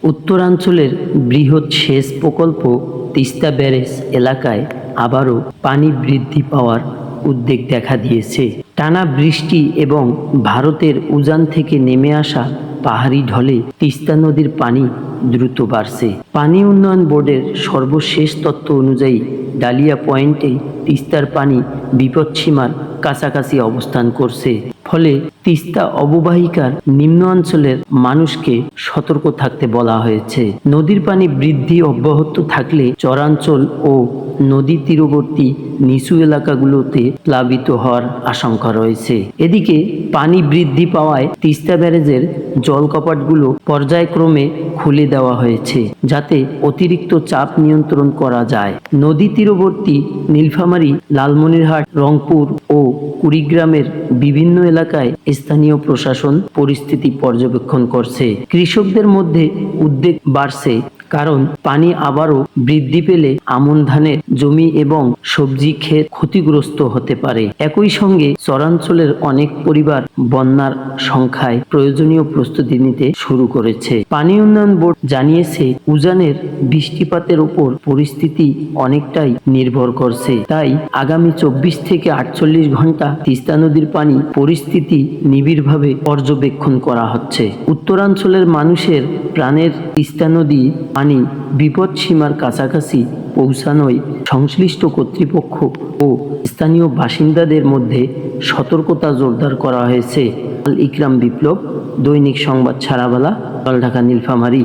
উত্তরাঞ্চলের বৃহৎ সেচ প্রকল্প তিস্তা ব্যারেজ এলাকায় আবারও পানি বৃদ্ধি পাওয়ার উদ্বেগ দেখা দিয়েছে। টানা বৃষ্টি এবং ভারতের উজান থেকে নেমে আসা পাহাড়ি ঢলে তিস্তা নদীর পানি দ্রুত বাড়ছে। পানি উন্নয়ন বোর্ডের সর্বশেষ তথ্য অনুযায়ী ডালিয়া পয়েন্টে তিস্তার পানি বিপদসীমার কাছাকাছি অবস্থান করছে। ফলে তিস্তা অববাহিকার নিম্ন অঞ্চলের মানুষকে সতর্ক থাকতে বলা হয়েছে। নদীর পানি বৃদ্ধি অব্যাহত থাকলে চরাঞ্চল ও নদী তীরবর্তী নিচু এলাকাগুলোতে প্লাবিত হওয়ার আশঙ্কা রয়েছে। এদিকে পানি বৃদ্ধি পাওয়ায় তিস্তা ব্যারেজের জলকপাটগুলো পর্যায়ক্রমে খুলে দেওয়া হয়েছে, যাতে অতিরিক্ত চাপ নিয়ন্ত্রণ করা যায়। নদী তীরবর্তী নীলফামারী, লালমনিরহাট, রংপুর ও কুড়িগ্রামের বিভিন্ন এলাকায় স্থানীয় প্রশাসন পরিস্থিতি পর্যবেক্ষণ করছে। কৃষকদের মধ্যে উদ্বেগ বাড়ছে, কারণ পানি আবারও বৃদ্ধি পেলে আমন ধানের জমি এবং সবজি ক্ষেত ক্ষতিগ্রস্ত হতে পারে। একই সঙ্গে চরাঞ্চলের অনেক পরিবার বন্যার সংখ্যায় প্রয়োজনীয় প্রস্তুতি নিতে শুরু করেছে। পানি উন্নয়ন বোর্ড জানিয়েছে, উজানের বৃষ্টিপাতের উপর পরিস্থিতি অনেকটাই নির্ভর করছে। তাই আগামী 24 থেকে 48 ঘন্টা তিস্তা নদীর পানি পরিস্থিতি নিবিড়ভাবে পর্যবেক্ষণ করা হচ্ছে। উত্তরাঞ্চলের মানুষের প্রাণের তিস্তা নদী পানি বিপদ সীমার কাছাকাছি পৌঁছানোয় সংশ্লিষ্ট কর্তৃপক্ষ ও স্থানীয় বাসিন্দাদের মধ্যে সতর্কতা জোরদার করা হয়েছে। আল ইকরাম বিপ্লব, দৈনিক সংবাদ, ছাড়াবালা, ঢাকা, নীলফামারী।